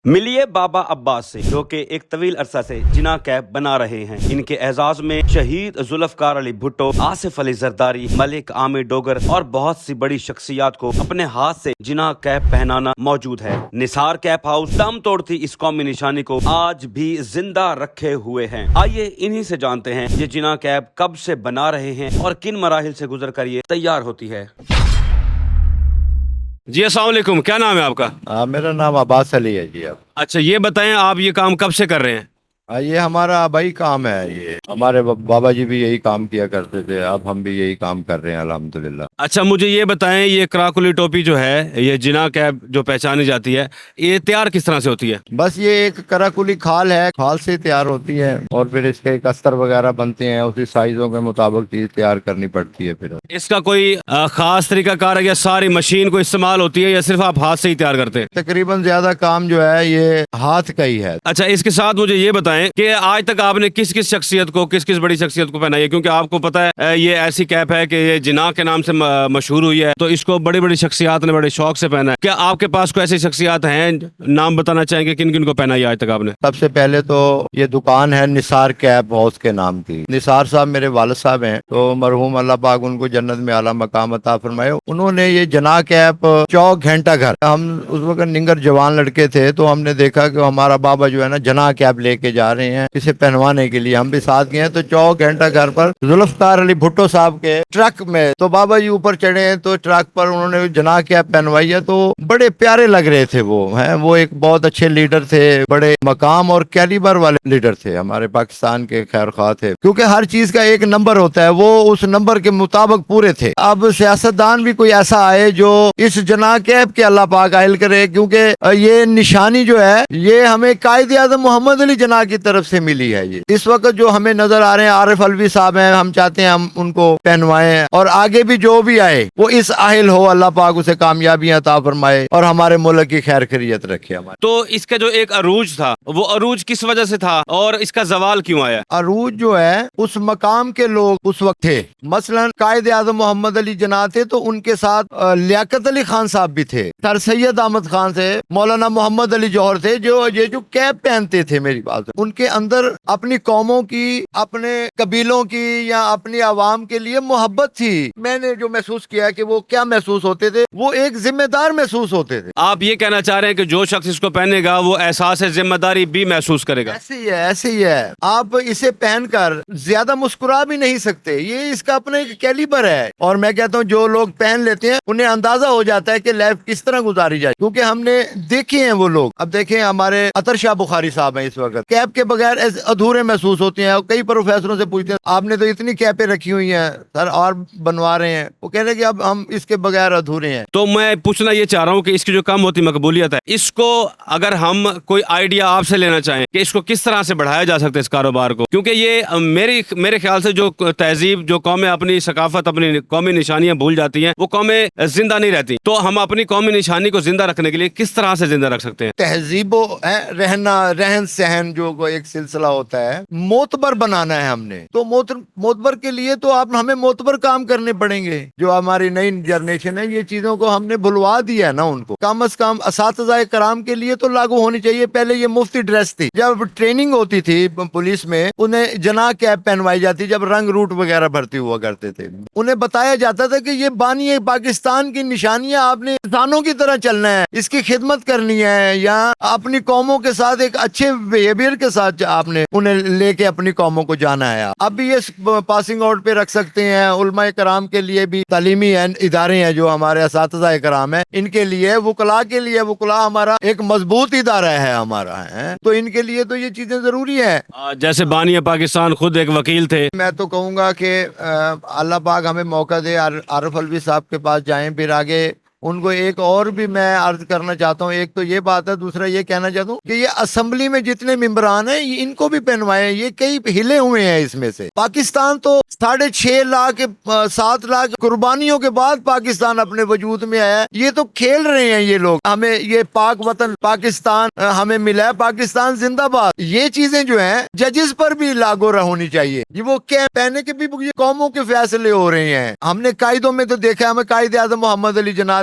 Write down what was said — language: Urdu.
ملیے بابا عباس سے جو کہ ایک طویل عرصہ سے جناح کیمپ بنا رہے ہیں۔ ان کے اعزاز میں شہید ذوالفقار علی بھٹو، آصف علی زرداری، ملک عامر ڈوگر اور بہت سی بڑی شخصیات کو اپنے ہاتھ سے جناح کیپ پہنانا موجود ہے۔ نثار کیپ ہاؤس دم توڑتی اس قومی نشانی کو آج بھی زندہ رکھے ہوئے ہیں۔ آئیے انہی سے جانتے ہیں یہ جناح کیپ کب سے بنا رہے ہیں اور کن مراحل سے گزر کر یہ تیار ہوتی ہے۔ جی السلام علیکم، کیا نام ہے آپ کا؟ میرا نام عباس علی ہے جی۔ اچھا یہ بتائیں آپ یہ کام کب سے کر رہے ہیں؟ یہ ہمارا آبائی کام ہے، یہ ہمارے بابا جی بھی یہی کام کیا کرتے تھے، اب ہم بھی یہی کام کر رہے ہیں الحمدللہ۔ اچھا مجھے یہ بتائیں یہ کراکلی ٹوپی جو ہے، یہ جناح کیپ جو پہچانی جاتی ہے، یہ تیار کس طرح سے ہوتی ہے؟ بس یہ ایک کراکلی کھال ہے، کھال سے تیار ہوتی ہے اور پھر اس کے ایک استر وغیرہ بنتے ہیں، اسی سائزوں کے مطابق چیز تیار کرنی پڑتی ہے۔ پھر اس کا کوئی خاص طریقہ کار ہے یا ساری مشین کو استعمال ہوتی ہے یا صرف آپ ہاتھ سے ہی تیار کرتے ہیں؟ تقریباً زیادہ کام جو ہے یہ ہاتھ کا ہی ہے۔ اچھا اس کے ساتھ مجھے یہ بتائیں کہ آج تک آپ نے کس کس شخصیت کو، کس کس بڑی شخصیت کو پہنائی ہے؟ کیونکہ آپ کو پتا ہے یہ ایسی کیپ ہے کہ یہ جناح کے نام سے مشہور ہوئی ہے، تو اس کو بڑی بڑی شخصیات نے بڑے شوق سے پہنا ہے۔ کیا آپ کے پاس کوئی ایسی شخصیات ہیں؟ نام بتانا چاہیں گے کن کن کو پہنائی ہے آج تک آپ نے؟ سب سے پہلے تو یہ دکان ہے نثار کیپ ہاؤس کے نام کی۔ نثار صاحب میرے والد صاحب ہیں، تو مرحوم اللہ پاک ان کو جنت میں اعلیٰ مقام عطا فرمائے۔ انہوں نے یہ جناح کیپ چوک گھنٹہ گھر، ہم اس وقت ننگر جوان لڑکے تھے، تو ہم نے دیکھا کہ ہمارا بابا جو ہے نا جناح کیپ لے کے جا رہے ہیں اسے پہنوانے کے لیے، ہم بھی ساتھ گئے ہیں۔ تو چوک گھنٹہ گھر پر ذوالفقار علی بھٹو صاحب کے ٹرک میں، تو بابا جی اوپر چڑھے ہیں، تو ٹرک پر انہوں نے جناح کیپ پہنوائی ہے، تو بڑے پیارے لگ رہے تھے وہ ایک بہت اچھے لیڈر تھے، بڑے مقام اور کیلیبر والے لیڈر تھے ہمارے پاکستان کے، خیر خواہ تھے، کیونکہ ہر چیز کا ایک نمبر ہوتا ہے، وہ اس نمبر کے مطابق پورے تھے۔ اب سیاستدان بھی کوئی ایسا آئے جو اس جناح کیپ کے اللہ پاک عائل کرے، کیونکہ یہ نشانی جو ہے یہ ہمیں قائد اعظم محمد علی جناح کی طرف سے ملی ہے۔ یہ اس وقت جو ہمیں نظر آ رہے ہیں عارف علوی صاحب ہیں، ہم چاہتے ہیں ہم ان کو پہنوائیں، اور آگے بھی جو بھی آئے وہ اس اہل ہو، اللہ پاک اسے کامیابیاں عطا فرمائے اور ہمارے ملک کی خیر خیریت رکھے ہمارے۔ تو اس کا جو ایک عروج تھا وہ عروج کس وجہ سے تھا اور اس کا زوال کیوں آیا؟ عروج جو ہے اس مقام کے لوگ اس وقت تھے، مثلا قائد اعظم محمد علی جناح تھے، تو ان کے ساتھ لیاقت علی خان صاحب بھی تھے، سر سید احمد خان تھے، مولانا محمد علی جوہر تھے، جو کیپ پہنتے تھے۔ میری بات، ان کے اندر اپنی قوموں کی، اپنے قبیلوں کی یا اپنی عوام کے لیے محبت تھی۔ میں نے جو محسوس کیا کہ وہ کیا محسوس ہوتے تھے، وہ ایک ذمہ دار محسوس ہوتے تھے۔ آپ یہ کہنا چاہ رہے ہیں کہ جو شخص اس کو پہنے گا وہ احساس ذمہ داری بھی محسوس کرے گا؟ ایسے ہی ہے۔ آپ اسے پہن کر زیادہ مسکرا بھی نہیں سکتے، یہ اس کا اپنا ایک کیلیبر ہے، اور میں کہتا ہوں جو لوگ پہن لیتے ہیں انہیں اندازہ ہو جاتا ہے کہ لائف کس طرح گزاری جائے، کیونکہ ہم نے دیکھے ہیں وہ لوگ۔ اب دیکھیں ہمارے عطر شاہ بخاری صاحب ہیں، اس وقت کیپ کے بغیر ادھورے محسوس ہوتے ہیں، اور کئی پروفیسروں سے پوچھتے ہیں آپ نے تو اتنی کیپیں رکھی ہوئی ہیں سر، اور بنوا رہے ہیں، وہ کہہ رہے ہیں کہ اب ہم اس کے بغیر ادھورے ہیں۔ تو میں پوچھنا یہ چاہ رہا ہوں کہ اس کی جو کم ہوتی مقبولیت ہے، اس کو اگر ہم کوئی آئیڈیا آپ سے لینا چاہیں کہ اس کو کس طرح سے بڑھایا جا سکتا ہے اس کاروبار کو، کیونکہ یہ میرے خیال سے جو تہذیب، جو قومیں اپنی ثقافت، اپنی قومی نشانیاں بھول جاتی ہیں، وہ قومیں زندہ نہیں رہتی، تو ہم اپنی قومی نشانی کو زندہ رکھنے کے لیے کس طرح سے زندہ رکھ سکتے ہیں؟ تہذیب و رہن سہن جو ایک سلسلہ ہوتا ہے، معتبر بنانا ہے ہم نے، تو معتبر کے لیے تو ہمیں معتبر کام کرنے پڑیں گے۔ جو ہماری نئی جنریشن ہے یہ چیزوں کو ہم نے بھلوا دیا ہے نا، ان کو کم از کم اساتذہ کرام کے لیے تو لاگو ہونی چاہیے۔ پہلے یہ مفتی ڈریس تھی، جب ٹریننگ ہوتی تھی پولیس میں انہیں جناح کیپ پہنوائی جاتی، جب رنگ روٹ وغیرہ بھرتی ہوا کرتے تھے، انہیں بتایا جاتا تھا کہ یہ بانی پاکستان کی نشانیاں، آپ نے انسانوں کی طرح چلنا ہے، اس کی خدمت کرنی ہے، یا اپنی قوموں کے ساتھ ایک اچھے بیہیویئر کے ساتھ آپ نے انہیں لے کے اپنی قوموں کو جانا ہے۔ اب بھی یہ پاسنگ آؤٹ پہ رکھ سکتے ہیں۔ علماء کرام کے لیے بھی تعلیمی ادارے ہیں جو ہمارے اساتذہ کرام ہیں، ان کے لیے، وکلاء کے لیے، وکلاء ہمارا ایک مضبوط ادارہ ہے ہمارا، تو ان کے لیے تو یہ چیزیں ضروری ہیں۔ جیسے بانی پاکستان خود ایک وکیل تھے۔ میں تو کہوں گا کہ اللہ پاک ہمیں موقع دے، عارف علوی صاحب کے پاس جائیں، پھر آگے ان کو ایک اور بھی میں عرض کرنا چاہتا ہوں۔ ایک تو یہ بات ہے، دوسرا یہ کہنا چاہتا ہوں کہ یہ اسمبلی میں جتنے ممبران ہیں ان کو بھی پہنوائے، یہ کئی ہلے ہوئے ہیں اس میں سے۔ پاکستان تو 6.5 لاکھ 7 لاکھ قربانیوں کے بعد پاکستان اپنے وجود میں آیا ہے، یہ تو کھیل رہے ہیں یہ لوگ، ہمیں یہ پاک وطن پاکستان ہمیں ملا ہے، پاکستان زندہ باد۔ یہ چیزیں جو ہیں ججز پر بھی لاگو ہونی چاہیے، یہ وہ کیا پہنے کے بھی یہ قوموں کے فیصلے ہو رہے ہیں۔ ہم نے قائدوں میں تو دیکھا، ہمیں قائد اعظم محمد علی جناح